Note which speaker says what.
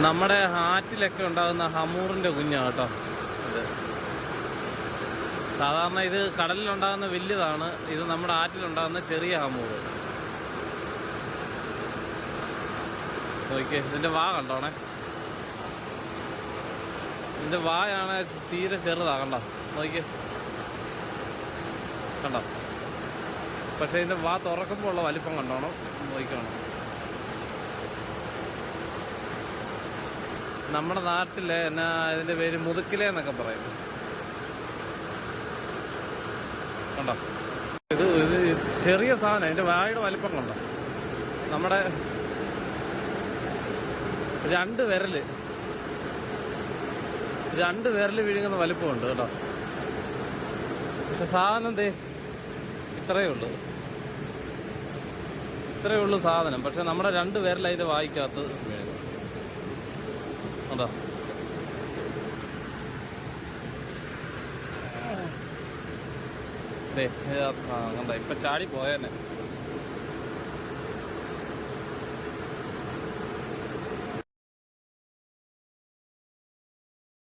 Speaker 1: നമ്മുടെ ആറ്റിലൊക്കെ ഉണ്ടാകുന്ന ഹമൂറിൻ്റെ കുഞ്ഞാണ് കേട്ടോ ഇത്. സാധാരണ ഇത് കടലിലുണ്ടാകുന്ന വലുതാണ്, ഇത് നമ്മുടെ ആറ്റിലുണ്ടാകുന്ന ചെറിയ ഹമൂർ. നോക്കിയേ, ഇതിൻ്റെ വാ കണ്ടോണേ, ഇതിൻ്റെ വായാണ് തീരെ ചെറുതാ. കണ്ടോ, നോക്കിയേ, കണ്ടോ. പക്ഷേ ഇതിൻ്റെ വാ തുറക്കുമ്പോൾ ഉള്ള വലിപ്പം കണ്ടോണം, നോക്കണം. നമ്മുടെ നാട്ടിൽ എന്നാ ഇതിൻ്റെ പേര് മുതുക്കില എന്നൊക്കെ പറയും. കണ്ടോ, ഇത് ചെറിയ സാധനം, ഇതിൻ്റെ വായുടെ വലിപ്പം കണ്ടോ. നമ്മുടെ രണ്ട് വിരൽ വിഴുങ്ങുന്ന വലിപ്പമുണ്ട് കേട്ടോ. പക്ഷെ സാധനം ദേ ഇത്രയേ ഉള്ളൂ സാധനം. പക്ഷെ നമ്മുടെ രണ്ട് വിരൽ അതിൻ്റെ വായിക്കകത്ത് വിഴുങ്ങും കേട്ടോ. കണ്ടോ, ഇപ്പം ചാടി പോയേനെ.